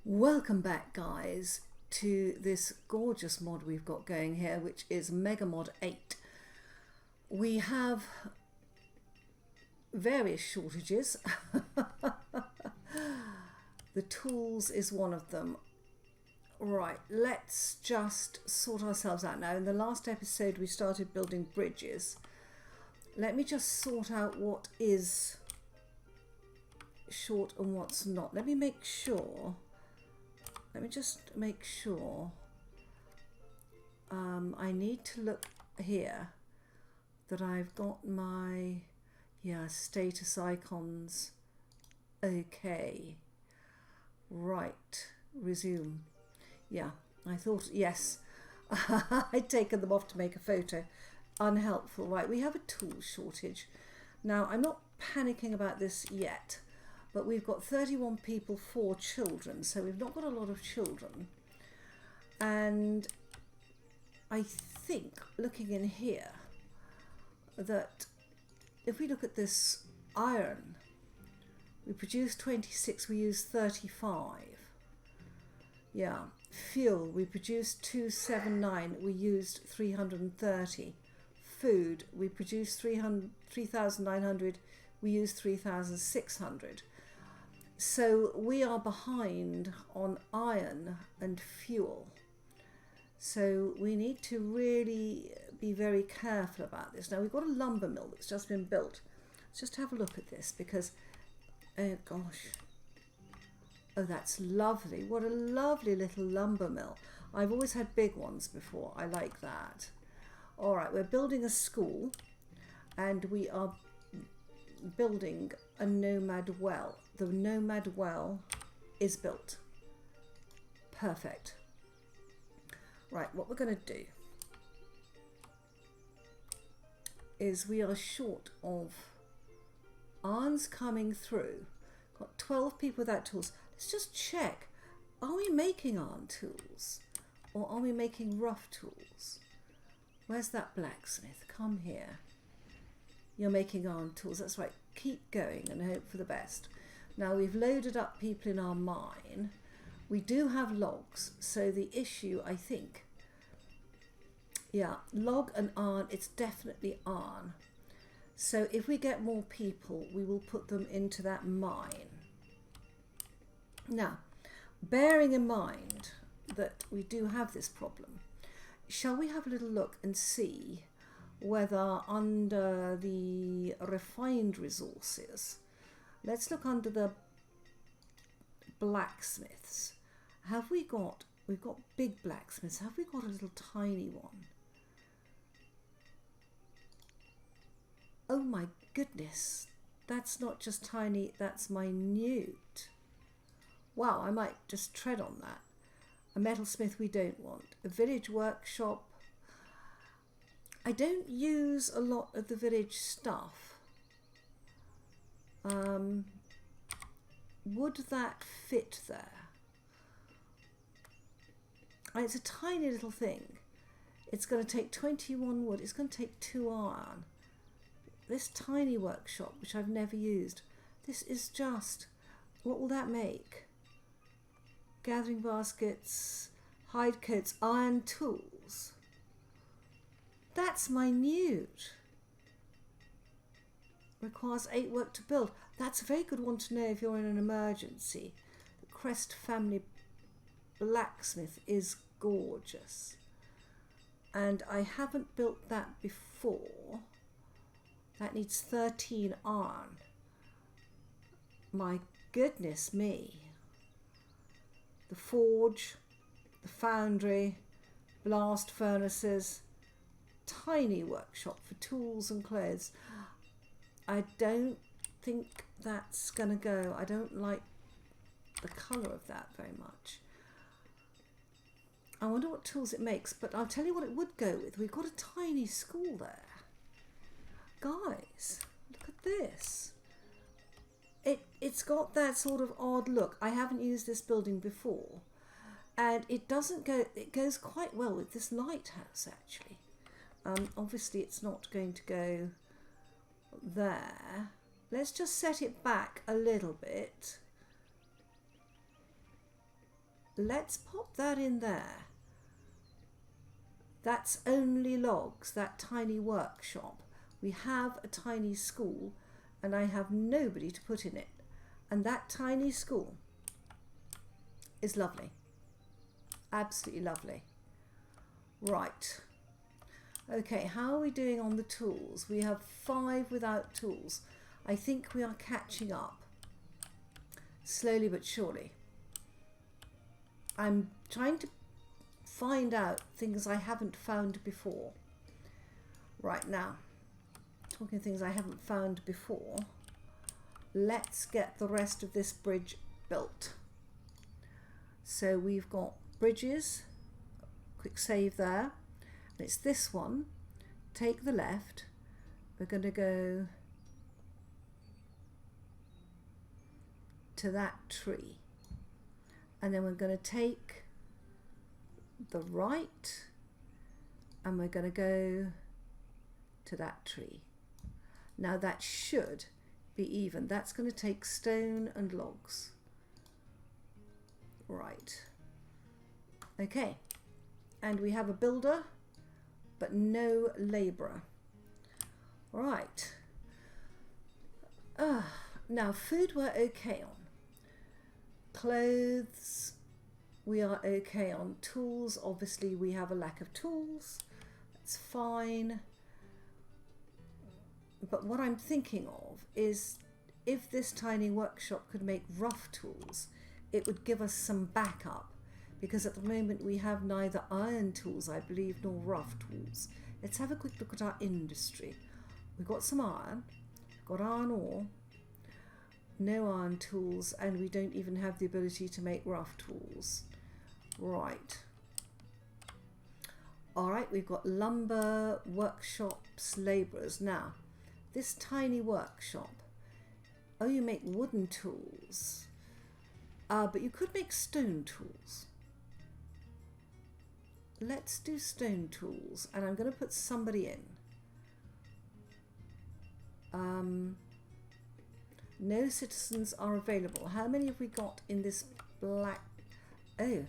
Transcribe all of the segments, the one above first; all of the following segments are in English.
Welcome back, guys, to this gorgeous mod we've got going here, which is Megamod 8. We have various shortages. The tools is one of them. Right, let's just sort ourselves out now. In the last episode we started building bridges. Let me just sort out what is short and what's not. Let me just make sure. I need to look here that I've got my status icons. Okay, right, resume. Yeah, I thought, yes, I'd taken them off to make a photo. Unhelpful. Right, we have a tool shortage. Now, I'm not panicking about this yet, but we've got 31 people, 4 children, so we've not got a lot of children. And I think, looking in here, that if we look at this iron, we produce 26, we use 35. Yeah, fuel, we produced 279, we used 330. Food, we produced 3,900, we used 3,600. So we are behind on iron and fuel. So we need to really be very careful about this. Now we've got a lumber mill that's just been built. Let's just have a look at this because, oh gosh. Oh, that's lovely. What a lovely little lumber mill. I've always had big ones before. I like that. All right, we're building a school and we are building a nomad well. The nomad well is built. Perfect. Right, what we're going to do is we are short of irons coming through. Got 12 people without tools. Let's just check. Are we making iron tools or are we making rough tools? Where's that blacksmith? Come here. You're making iron tools. That's right. Keep going and hope for the best. Now we've loaded up people in our mine. We do have logs. So the issue, I think, yeah, log and iron, it's definitely iron. So if we get more people, we will put them into that mine. Now, bearing in mind that we do have this problem, shall we have a little look and see whether under the refined resources, let's look under the blacksmiths. We've got big blacksmiths. Have we got a little tiny one? Oh my goodness, that's not just tiny, that's minute. Wow, I might just tread on that. A metalsmith we don't want. A village workshop. I don't use a lot of the village stuff. Would that fit there? It's a tiny little thing. It's going to take 21 wood. It's going to take 2 iron. This tiny workshop, which I've never used. This is just, what will that make? Gathering baskets, hide coats, iron tools. That's minute. Requires 8 work to build. That's a very good one to know if you're in an emergency. The Crest family blacksmith is gorgeous. And I haven't built that before. That needs 13 iron. My goodness me. The forge, the foundry, blast furnaces, tiny workshop for tools and clothes. I don't think that's gonna go. I don't like the colour of that very much. I wonder what tools it makes, but I'll tell you what it would go with. We've got a tiny school there. Guys, look at this. It's got that sort of odd look. I haven't used this building before, and it doesn't go, it goes quite well with this lighthouse actually. Obviously it's not going to go there. Let's just set it back a little bit. let's pop that in there. That's only logs, that tiny workshop. We have a tiny school and I have nobody to put in it. And that tiny school is lovely. Absolutely lovely. Right. Okay, how are we doing on the tools? We have 5 without tools. I think we are catching up. Slowly but surely. I'm trying to find out things I haven't found before. Right now, talking of things I haven't found before, let's get the rest of this bridge built. So we've got bridges, quick save there, and it's this one. Take the left, we're going to go to that tree, and then we're going to take the right and we're going to go to that tree. Now that should be even. That's going to take stone and logs. Right. Okay. And we have a builder, but no labourer. Right. Now food we're okay on. Clothes we are okay on. Tools, obviously we have a lack of tools. That's fine. But what I'm thinking of is if this tiny workshop could make rough tools, it would give us some backup, because at the moment we have neither iron tools, I believe, nor rough tools. Let's have a quick look at our industry. We've got some iron, got iron ore, no iron tools, and we don't even have the ability to make rough tools. Right. Alright, we've got lumber, workshops, labourers. Now, this tiny workshop. Oh, you make wooden tools. But you could make stone tools. Let's do stone tools, and I'm going to put somebody in. No citizens are available. How many have we got in this black... Oh.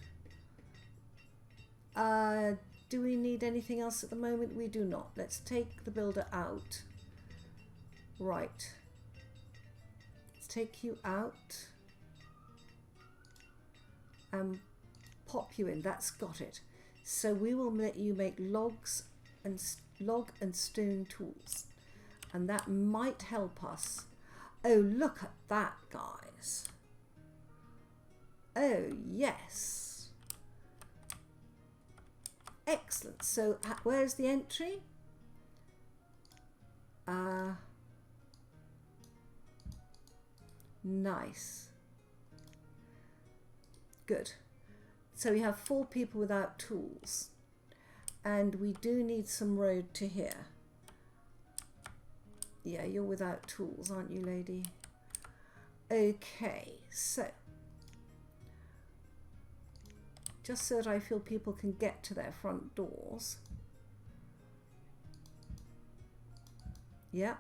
Do we need anything else at the moment? We do not. Let's take the builder out. Right. Let's take you out. And pop you in. That's got it. So we will let you make logs and log and stone tools. And that might help us. Oh, look at that, guys. Oh, yes. Excellent. So where's the entry? Nice. Good. So we have 4 people without tools. And we do need some road to here. Yeah, you're without tools, aren't you, lady? Okay, so just so that I feel people can get to their front doors. Yep.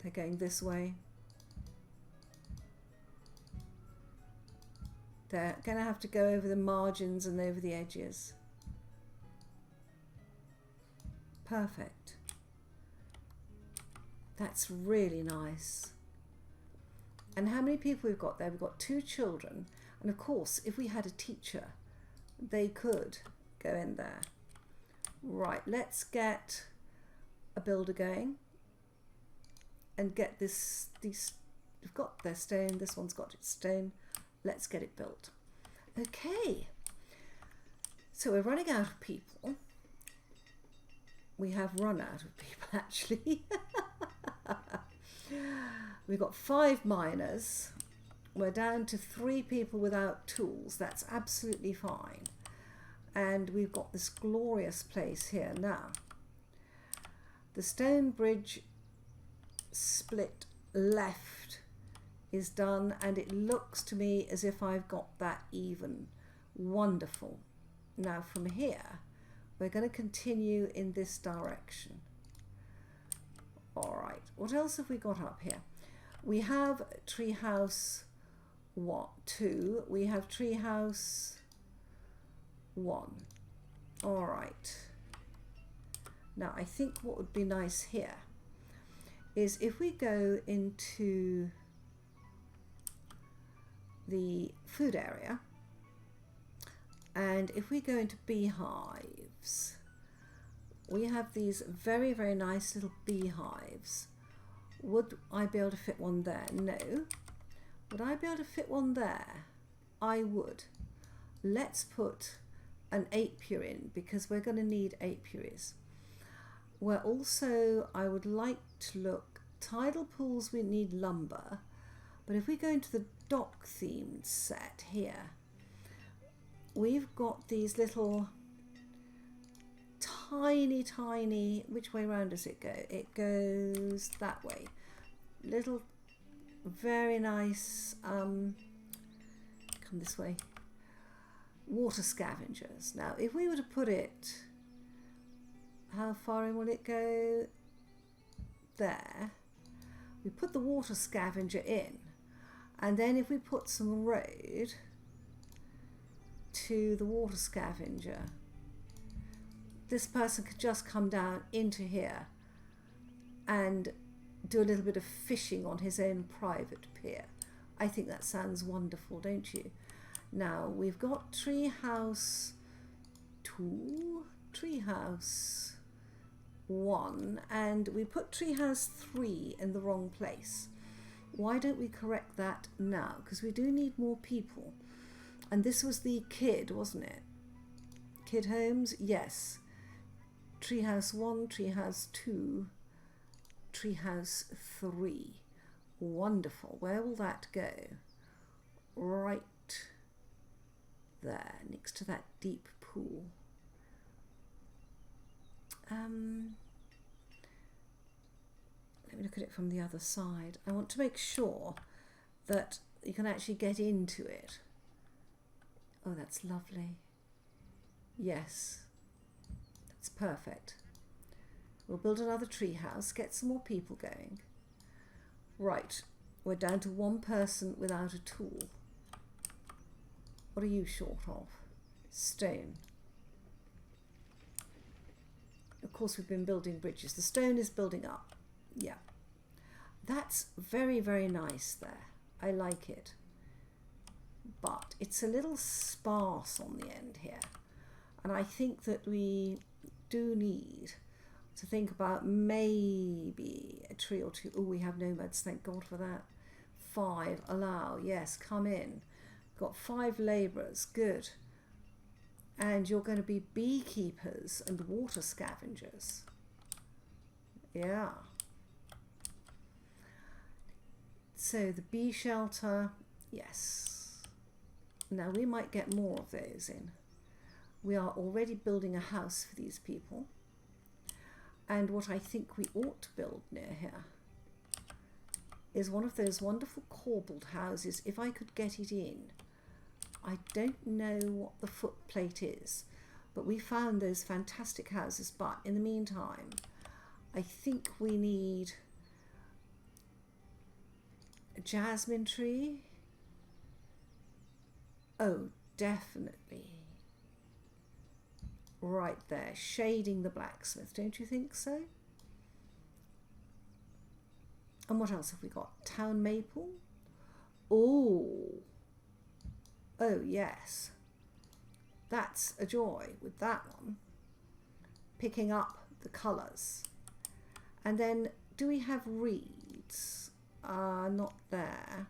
They're going this way. They're going to have to go over the margins and over the edges. Perfect. That's really nice. And how many people we've got there? We've got 2 children. And of course, if we had a teacher, they could go in there. Right, let's get a builder going. And get this, these, we've got their stone, this one's got its stone. Let's get it built. Okay, so we're running out of people. We have run out of people, actually. We've got 5 miners. We're down to 3 people without tools. That's absolutely fine. And we've got this glorious place here now. The stone bridge split left is done, and it looks to me as if I've got that even. Wonderful. Now from here we're going to continue in this direction. All right, what else have we got up here? We have treehouse 2. We have treehouse 1. All right. Now I think what would be nice here is if we go into the food area, and if we go into beehives, we have these very, very nice little beehives. Would I be able to fit one there? No. Would I be able to fit one there? I would. Let's put an apiary in, because we're going to need apiaries. Where also I would like to look, tidal pools, we need lumber, but if we go into the dock themed set here, we've got these little tiny, which way round does it go? It goes that way. Little, very nice, come this way, water scavengers. Now, if we were to put it, how far in will it go? There. We put the water scavenger in, and then if we put some road to the water scavenger, this person could just come down into here and do a little bit of fishing on his own private pier. I think that sounds wonderful, don't you? Now we've got treehouse 2, treehouse 1, and we put treehouse 3 in the wrong place. Why don't we correct that now? Because we do need more people. And this was the kid, wasn't it? Kid homes, yes. Treehouse 1, treehouse 2, treehouse 3. Wonderful. Where will that go? Right there, next to that deep pool. Let me look at it from the other side. I want to make sure that you can actually get into it. Oh, that's lovely. Yes, that's perfect. We'll build another tree house, get some more people going. Right, we're down to one person without a tool. What are you short of? Stone. Of course, we've been building bridges. The stone is building up. Yeah. That's very, very nice there. I like it. But it's a little sparse on the end here. And I think that we do need to think about maybe a tree or two. Oh, we have nomads, thank God for that. 5, allow, yes, come in. Got 5 labourers, good. And you're going to be beekeepers and water scavengers. Yeah. So the bee shelter, yes. Now we might get more of those in. We are already building a house for these people. And what I think we ought to build near here is one of those wonderful corbelled houses, if I could get it in. I don't know what the footplate is, but we found those fantastic houses. But in the meantime, I think we need a jasmine tree. Oh, definitely. Right there, shading the blacksmith, don't you think so? And what else have we got? Town maple? Oh, yes. That's a joy with that one. Picking up the colours. And then, do we have reeds? Not there.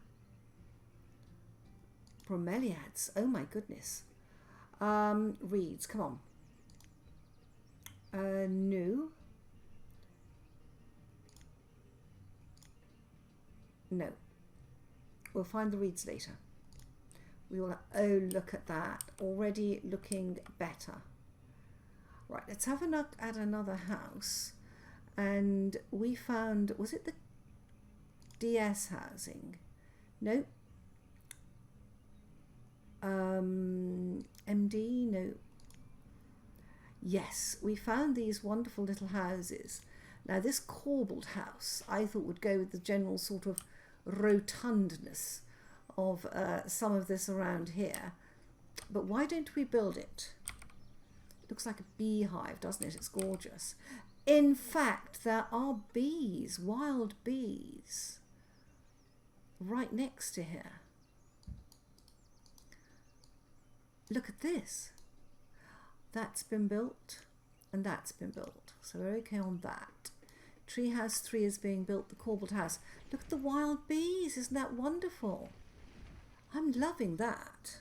Bromeliads, oh my goodness. Reeds, come on. No. No. We'll find the reeds later. We will, oh, look at that. Already looking better. Right, let's have a look at another house. And we found, was it the DS housing? No. MD? No. Yes, we found these wonderful little houses. Now this corbelled house I thought would go with the general sort of rotundness of some of this around here. But why don't we build it? It looks like a beehive, doesn't it? It's gorgeous. In fact, there are bees, wild bees, right next to here. Look at this. That's been built and that's been built. So we're okay on that. Treehouse 3 is being built, the corbelled house. Look at the wild bees, isn't that wonderful? I'm loving that.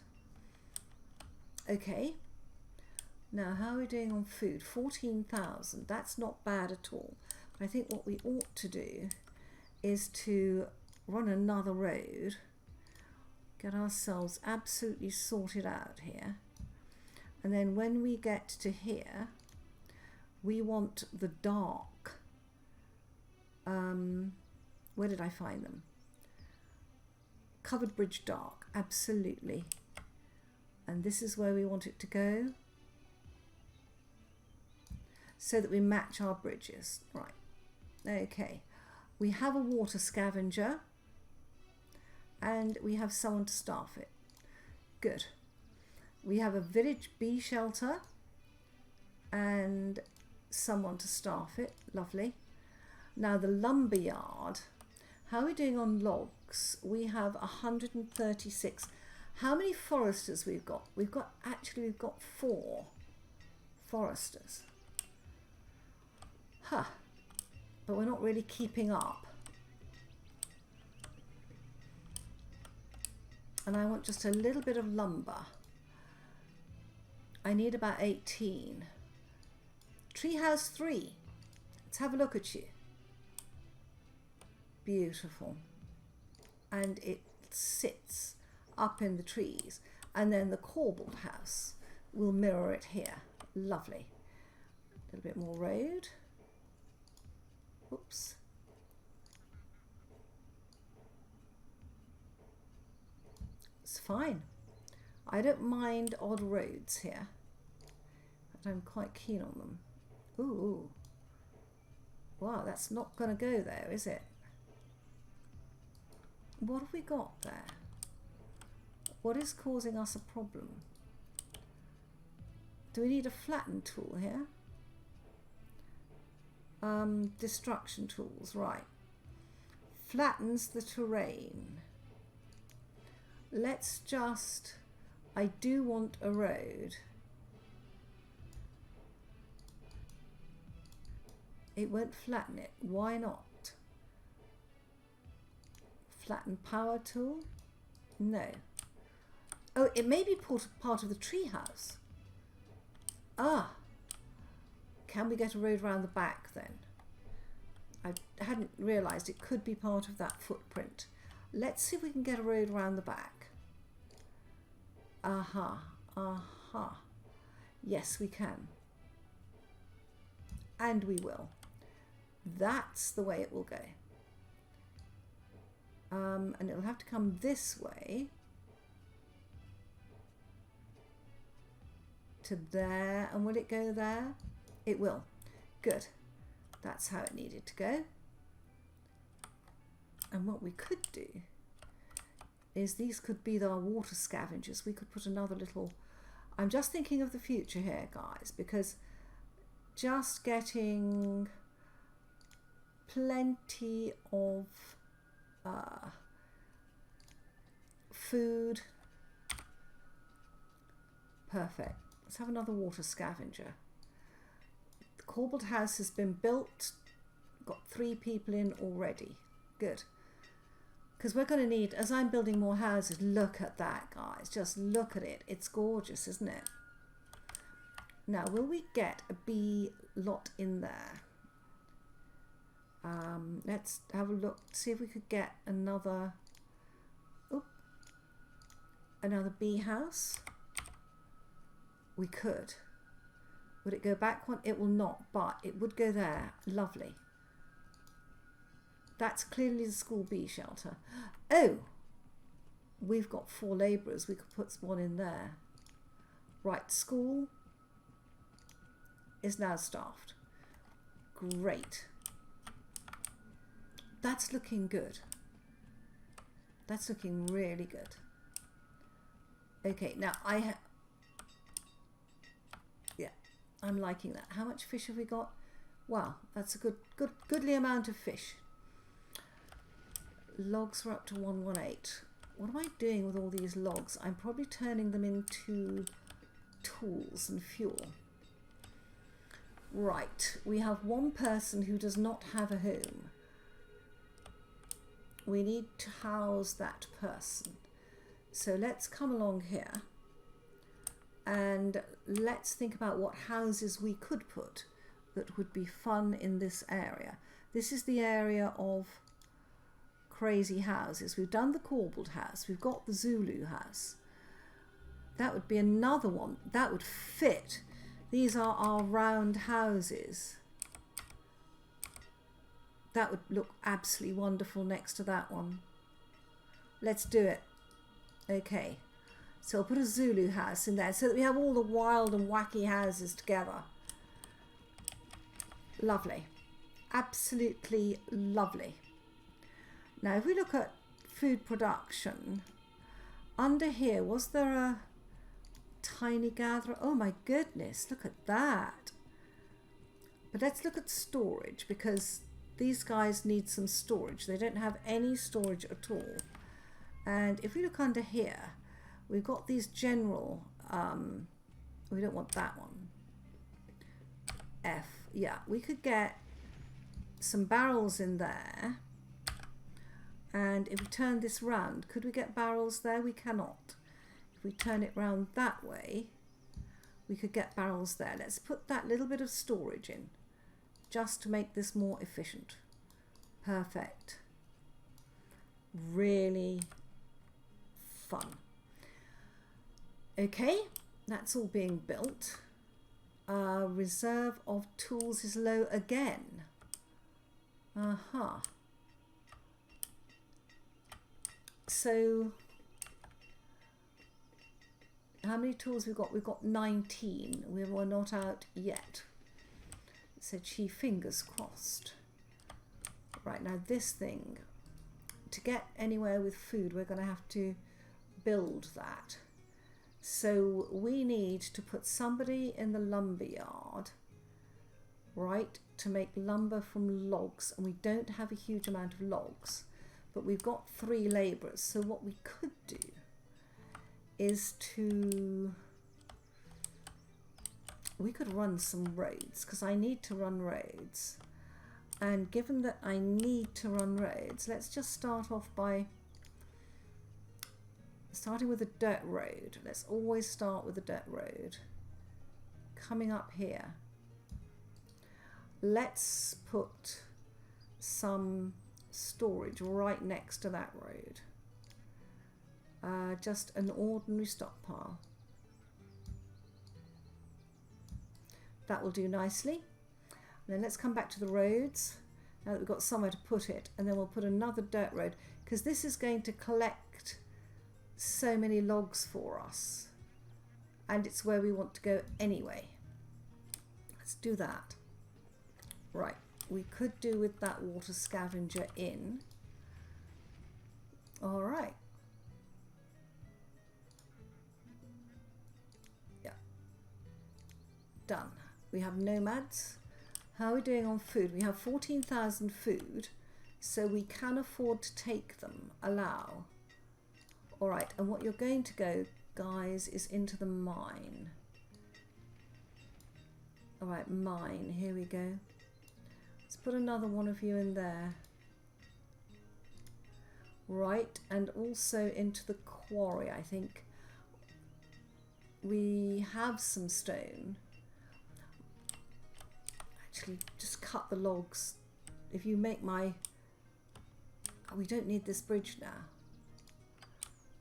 Okay. Now, how are we doing on food? 14,000. That's not bad at all. But I think what we ought to do is to run another road, get ourselves absolutely sorted out here. And then when we get to here, we want the dark. Where did I find them? Covered bridge dark, absolutely. And this is where we want it to go, so that we match our bridges. Right, okay. We have a water scavenger and we have someone to staff it. Good. We have a village bee shelter and someone to staff it. Lovely. Now the lumber yard, how are we doing on logs? We have 136. How many foresters we've got? We've got 4 foresters. Huh. But we're not really keeping up. And I want just a little bit of lumber. I need about 18. Treehouse 3. Let's have a look at you. Beautiful. And it sits up in the trees. And then the corbelled house will mirror it here. Lovely. A little bit more road. Oops. It's fine. I don't mind odd roads here, but I'm quite keen on them. Ooh. Wow, that's not going to go there, is it? What have we got there? What is causing us a problem? Do we need a flatten tool here? Destruction tools, right. Flattens the terrain. Let's just, I do want a road. It won't flatten it. Why not? Flatten power tool? No. Oh, it may be part of the treehouse. Ah. Can we get a road around the back then? I hadn't realised it could be part of that footprint. Let's see if we can get a road around the back. Aha, aha. Yes, we can. And we will. That's the way it will go. And it'll have to come this way to there. And will it go there? It will. Good. That's how it needed to go. And what we could do is these could be our water scavengers. We could put another little... I'm just thinking of the future here, guys, because just getting plenty of food. Perfect. Let's have another water scavenger. The corbelled house has been built. Got 3 people in already. Good. Because we're going to need, as I'm building more houses, look at that, guys. Just look at it. It's gorgeous, isn't it? Now, will we get a bee lot in there? Let's have a look, see if we could get another, another bee house. We could. Would it go back one? It will not, but it would go there. Lovely. That's clearly the school bee shelter. Oh, we've got 4 labourers. We could put one in there. Right, school is now staffed. Great. that's looking good. That's looking really good. Okay, now yeah, I'm liking that. How much fish have we got? Wow, that's a goodly amount of fish. Logs were up to 118. What am I doing with all these logs? I'm probably turning them into tools and fuel. Right, we have one person who does not have a home. We need to house that person. So let's come along here and let's think about what houses we could put that would be fun in this area. This is the area of crazy houses. We've done the Corbelled house. We've got the Zulu house. That would be another one. That would fit. These are our round houses. That would look absolutely wonderful next to that one. Let's do it. Okay. So I'll put a Zulu house in there so that we have all the wild and wacky houses together. Lovely. Absolutely lovely. Now if we look at food production, under here, was there a tiny gatherer? Oh my goodness, look at that. But let's look at storage, because these guys need some storage. They don't have any storage at all. And if we look under here, we've got these general, we don't want that one. F, yeah, we could get some barrels in there. And if we turn this round, could we get barrels there? We cannot. If we turn it round that way, we could get barrels there. Let's put that little bit of storage in, just to make this more efficient. Perfect. Really fun. Okay, that's all being built. Reserve of tools is low again. So how many tools we've got? We've got 19. We were not out yet. So gee, fingers crossed. Right, now this thing, to get anywhere with food, we're going to have to build that. So we need to put somebody in the lumber yard, right, to make lumber from logs. And we don't have a huge amount of logs, but we've got 3 labourers. So what we could do is we could run some roads, because I need to run roads. And given that I need to run roads, let's just start off by starting with a dirt road. Let's always start with a dirt road. Coming up here, let's put some storage right next to that road. Just an ordinary stockpile. That will do nicely. And then let's come back to the roads, now that we've got somewhere to put it, and then we'll put another dirt road, because this is going to collect so many logs for us, and it's where we want to go anyway. Let's do that. Right, we could do with that water scavenger in. All right. Yeah. Done. We have nomads. How are we doing on food? We have 14,000 food, so we can afford to take them. Allow. All right, and what you're going to go, guys, is into the mine. All right, mine, here we go. Let's put another one of you in there. Right, and also into the quarry, I think. We have some stone. Actually, just cut the logs. If you make my... Oh, we don't need this bridge now.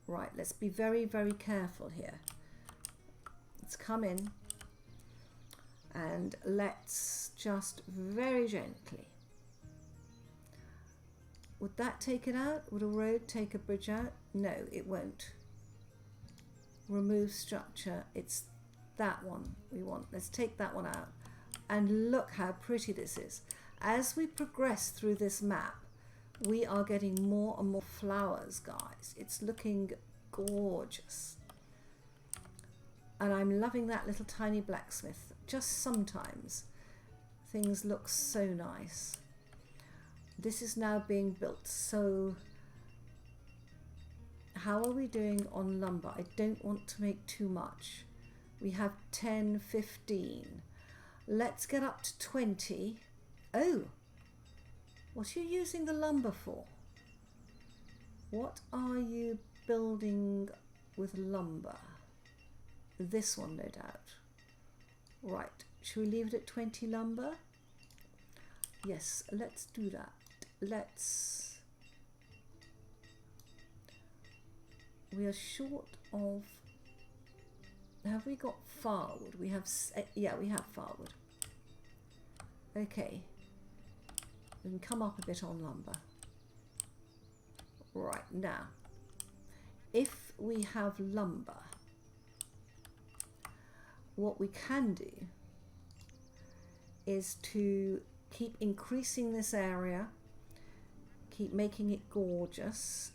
Right, let's be very, very careful here. Let's come in and let's just very gently. Would that take it out? Would a road take a bridge out? No, it won't. Remove structure. It's that one we want. Let's take that one out. And look how pretty this is. As we progress through this map, We are getting more and more flowers, guys. It's looking gorgeous. And I'm loving that little tiny blacksmith. Just sometimes things look so nice. This is now being built. So how are we doing on lumber? I don't want to make too much. We have 10, 15. Let's get up to 20. Oh, what are you using the lumber for? What are you building with lumber? This one, no doubt. Right, should we leave it at 20 lumber? Yes, let's do that. Let's... We are short of... Have we got firewood? We have... Yeah, we have firewood. Okay. We can come up a bit on lumber. Right, now. If we have lumber, what we can do is to keep increasing this area, keep making it gorgeous.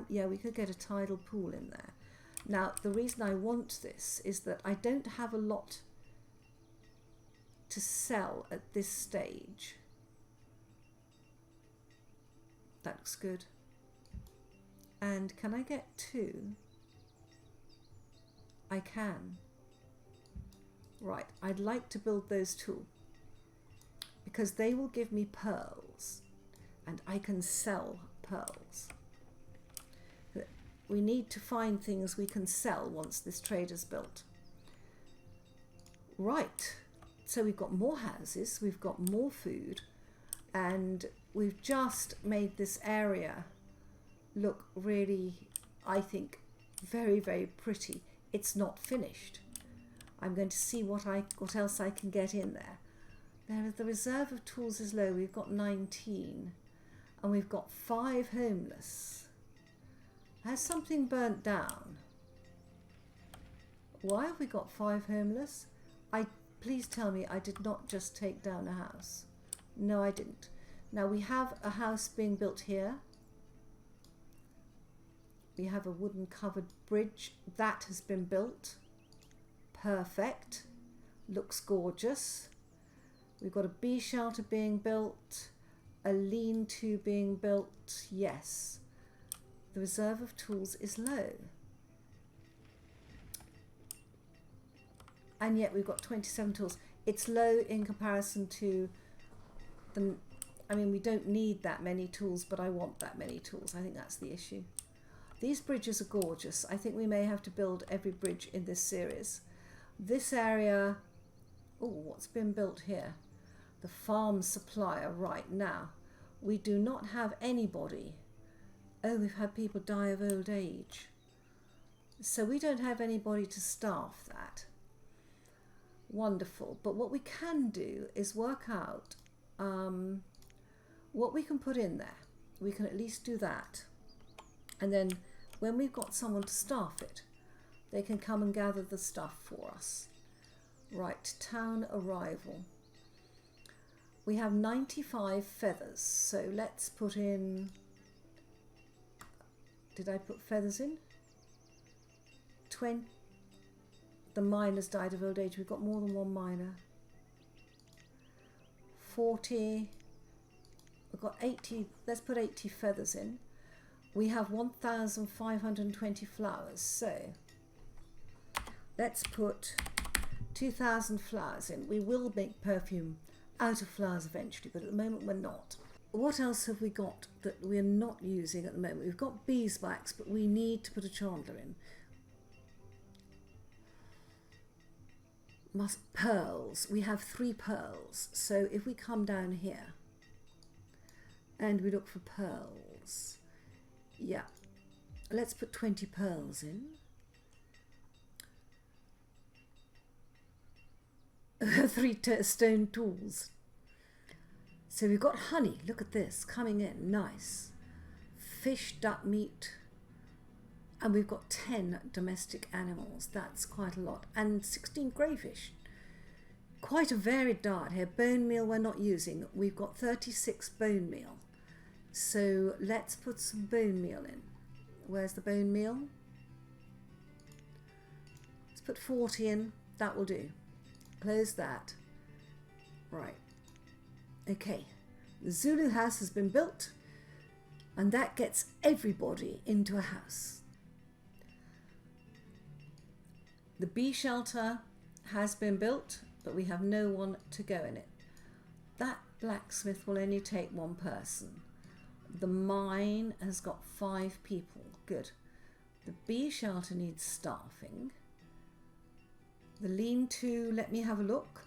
Yeah, we could get a tidal pool in there. Now, the reason I want this is that I don't have a lot to sell at this stage. That looks good. And can I get 2? I can. Right, I'd like to build those 2 because they will give me pearls and I can sell pearls. We need to find things we can sell once this trade is built. Right, so we've got more houses, we've got more food, and we've just made this area look really, I think, very, very pretty. It's not finished. I'm going to see what else I can get in there. There, the reserve of tools is low. We've got 19 and we've got 5 homeless. Has something burnt down? Why have we got 5 homeless? Please tell me I did not just take down a house. No, I didn't. Now we have a house being built here. We have a wooden covered bridge that has been built. Perfect. Looks gorgeous. We've got a bee shelter being built, a lean-to being built. Yes. The reserve of tools is low. And yet we've got 27 tools. It's low in comparison to the... I mean, we don't need that many tools, but I want that many tools. I think that's the issue. These bridges are gorgeous. I think we may have to build every bridge in this series. This area... Oh, what's been built here? The farm supplier. Right, now, we do not have anybody. Oh, we've had people die of old age. So we don't have anybody to staff that. Wonderful. But what we can do is work out what we can put in there. We can at least do that. And then when we've got someone to staff it, they can come and gather the stuff for us. Right, town arrival. We have 95 feathers, so let's put in... Did I put feathers in? 20. The miners died of old age. We've got more than one miner. 40. We've got 80. Let's put 80 feathers in. We have 1,520 flowers. So let's put 2,000 flowers in. We will make perfume out of flowers eventually, but at the moment we're not. What else have we got that we're not using at the moment? We've got beeswax, but we need to put a chandler in. Pearls. We have 3 pearls. So if we come down here and we look for pearls, yeah, let's put 20 pearls in. 3 stone tools. So we've got honey, look at this, coming in, nice. Fish, duck meat, and we've got 10 domestic animals. That's quite a lot. And 16 crayfish. Quite a varied diet here. Bone meal we're not using. We've got 36 bone meal. So let's put some bone meal in. Where's the bone meal? Let's put 40 in. That will do. Close that. Right. Okay. The Zulu house has been built, and that gets everybody into a house. The bee shelter has been built, but we have no one to go in it. That blacksmith will only take one person. The mine has got 5 people. Good. The bee shelter needs staffing. The lean-to, let me have a look.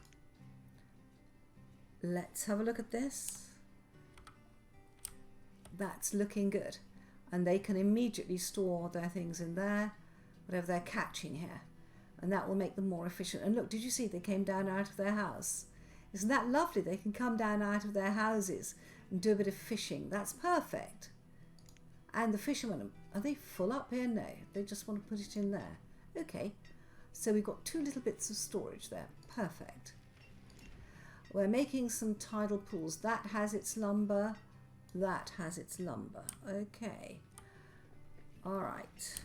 Let's have a look at this. That's looking good. And they can immediately store their things in there, whatever they're catching here. And that will make them more efficient. And look, did you see they came down out of their house? Isn't that lovely? They can come down out of their houses and do a bit of fishing. That's perfect. And the fishermen, are they full up here? No, they just want to put it in there. Okay, so we've got 2 little bits of storage there. Perfect. We're making some tidal pools. That has its lumber. That has its lumber. Okay. All right.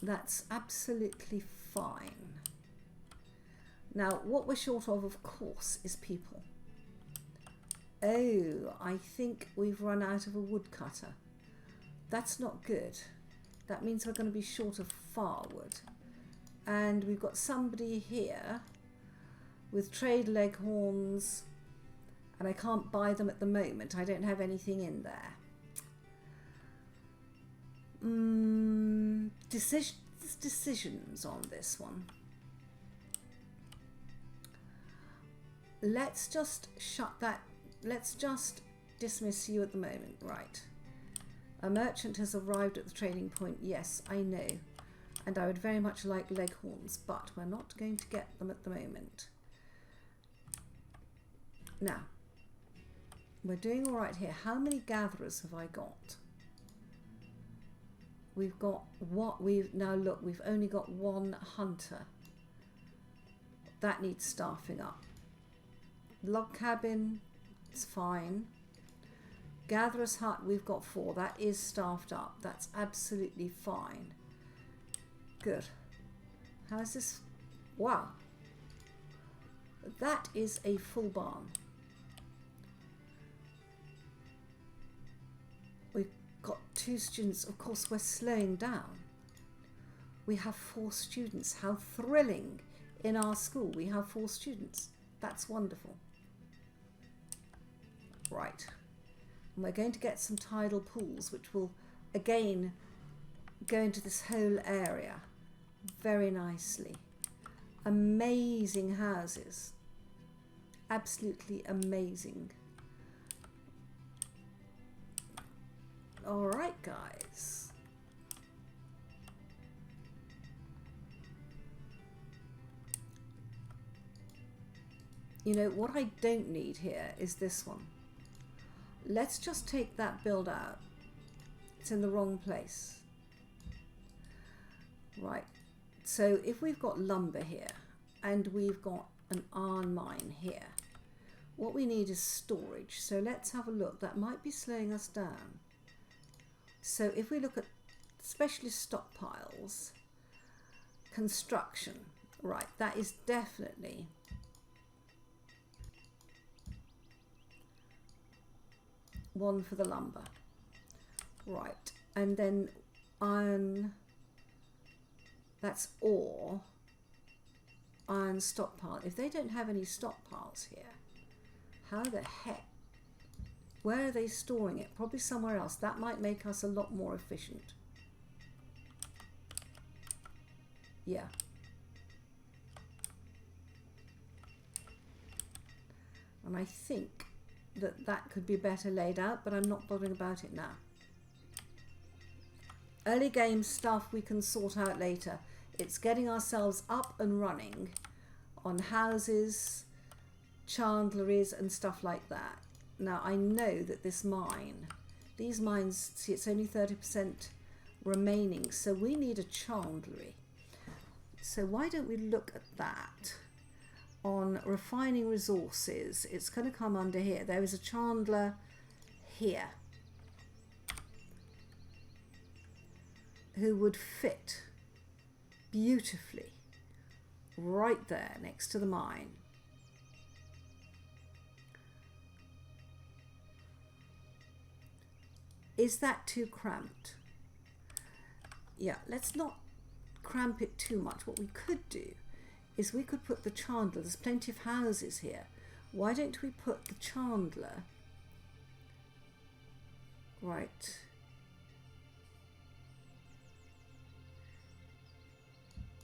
That's absolutely fine. Now, what we're short of course, is people. Oh, I think we've run out of a woodcutter. That's not good. That means we're going to be short of firewood. And we've got somebody here with trade leghorns, and I can't buy them at the moment. I don't have anything in there. Decisions on this one. Let's just shut that. Let's just dismiss you at the moment. Right. A merchant has arrived at the trading point. Yes, I know. And I would very much like leghorns, but we're not going to get them at the moment. Now, we're doing all right here. How many gatherers have I got? We've got what we've now look, we've only got 1 hunter. That needs staffing up. Log cabin, it's fine. Gatherer's hut, we've got 4. That is staffed up. That's absolutely fine. Good. How is this? Wow. That is a full barn. We've got 2 students. Of course, we're slowing down. We have 4 students. How thrilling. In our school, we have 4 students. That's wonderful. Right. And we're going to get some tidal pools, which will, again, go into this whole area very nicely. Amazing houses. Absolutely amazing. All right, guys. You know, what I don't need here is this one. Let's just take that build out. It's in the wrong place. Right. So if we've got lumber here and we've got an iron mine here, what we need is storage. So let's have a look. That might be slowing us down. So if we look at specialist stockpiles, construction, right, that is definitely one for the lumber. Right, and then iron, that's ore, iron stockpile. If they don't have any stockpiles here, how the heck, where are they storing it? Probably somewhere else. That might make us a lot more efficient. Yeah. And I think that that could be better laid out, but I'm not bothering about it now. Early game stuff we can sort out later. It's getting ourselves up and running on houses, chandleries and stuff like that. Now I know that this mine, these mines, see, it's only 30% remaining, so we need a chandlery. So why don't we look at that? On refining resources, it's going to come under here. There is a chandler here who would fit beautifully right there next to the mine. Is that too cramped? Yeah, let's not cramp it too much. What we could do is we could put the chandler. There's plenty of houses here. Why don't we put the chandler right?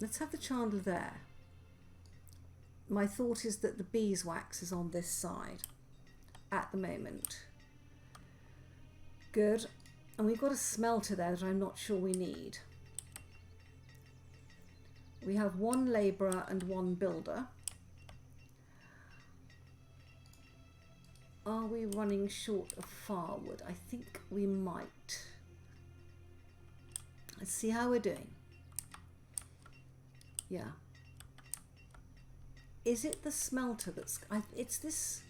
Let's have the chandler there. My thought is that the beeswax is on this side at the moment. Good. And we've got a smelter there that I'm not sure we need. We have one labourer and one builder. Are we running short of firewood? I think we might. Let's see how we're doing. Yeah. Is it the smelter that's... it's this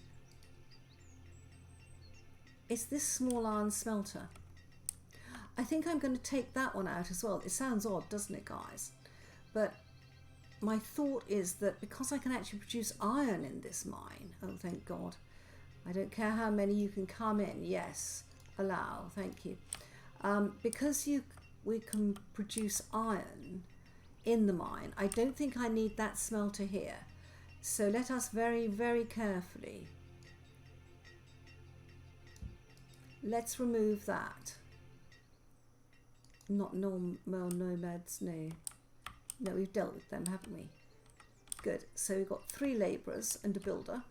small iron smelter. I think I'm going to take that one out as well. It sounds odd, doesn't it, guys? But my thought is that because I can actually produce iron in this mine... Oh, thank God. I don't care how many you can come in. Yes, allow. Thank you. Because we can produce iron in the mine, I don't think I need that smelter here. So let us very, very carefully... Let's remove that. Not nomads, no. No, we've dealt with them, haven't we? Good. So we've got 3 labourers and a builder.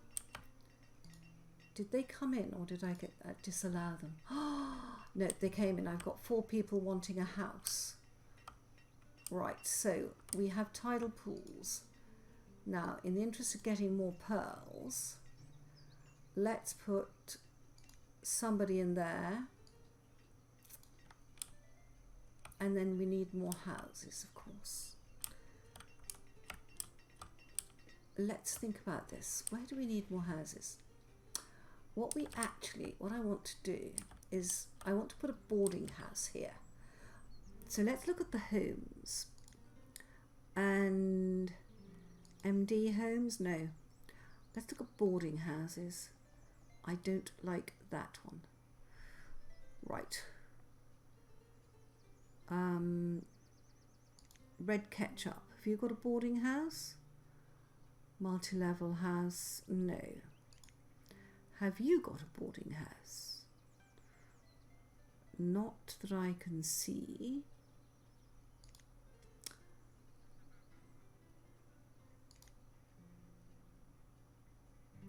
Did they come in or did I disallow them? No, they came in. I've got 4 people wanting a house. Right, so we have tidal pools. Now, in the interest of getting more pearls, let's put somebody in there. And then we need more houses, of course. Let's think about this. Where do we need more houses? What I want to do is I want to put a boarding house here. So let's look at the homes. And MD homes? No. Let's look at boarding houses. I don't like that one. Right. Red Ketchup. Have you got a boarding house? Multi-level house? No. Have you got a boarding house? Not that I can see.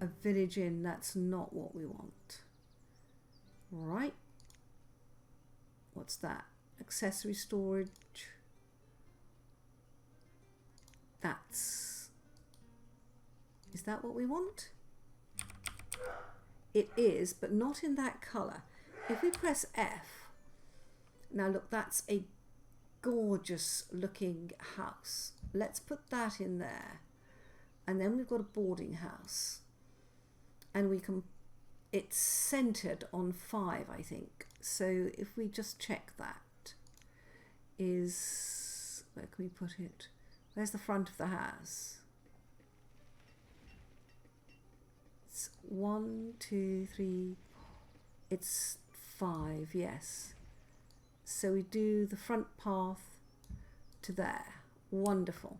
A village inn, that's not what we want. Right. What's that? Accessory storage. Is that what we want? It is, but not in that colour. If we press F, now look, that's a gorgeous looking house. Let's put that in there. And then we've got a boarding house. And we can, it's centered on 5, I think. So if we just check that, where can we put it? Where's the front of the house? It's 1, 2, 3, it's 5, yes. So we do the front path to there. Wonderful.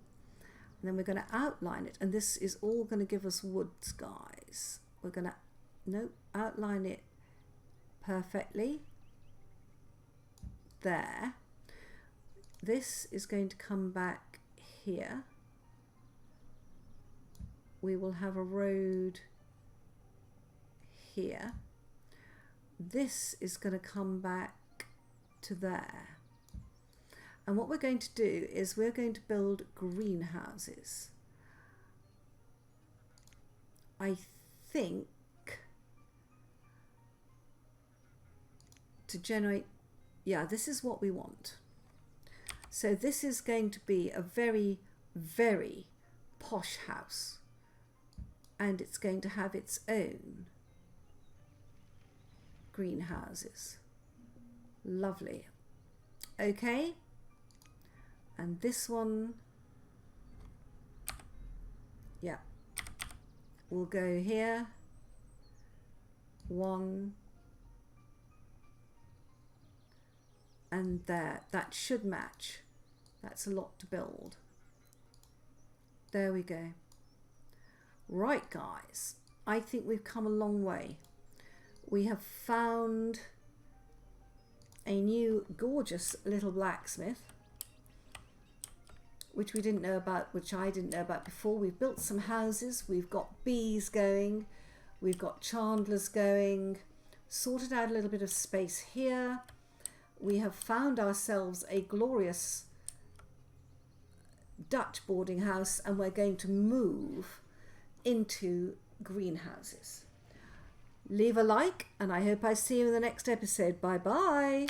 And then we're going to outline it. And this is all going to give us woods, guys. We're going to, outline it perfectly. There. This is going to come back here. We will have a road here. This is going to come back to there. And what we're going to do is we're going to build greenhouses. I think to generate, yeah, this is what we want. So this is going to be a very, very posh house. And it's going to have its own greenhouses. Lovely. Okay, and this one, yeah, we'll go here. 1 and there. That should match. That's a lot to build. There we go. Right, guys, I think we've come a long way. We have found a new gorgeous little blacksmith, which we didn't know about, which I didn't know about before. We've built some houses, we've got bees going, we've got chandlers going, sorted out a little bit of space here. We have found ourselves a glorious Dutch boarding house, and we're going to move into greenhouses. Leave a like, and I hope I see you in the next episode. Bye bye.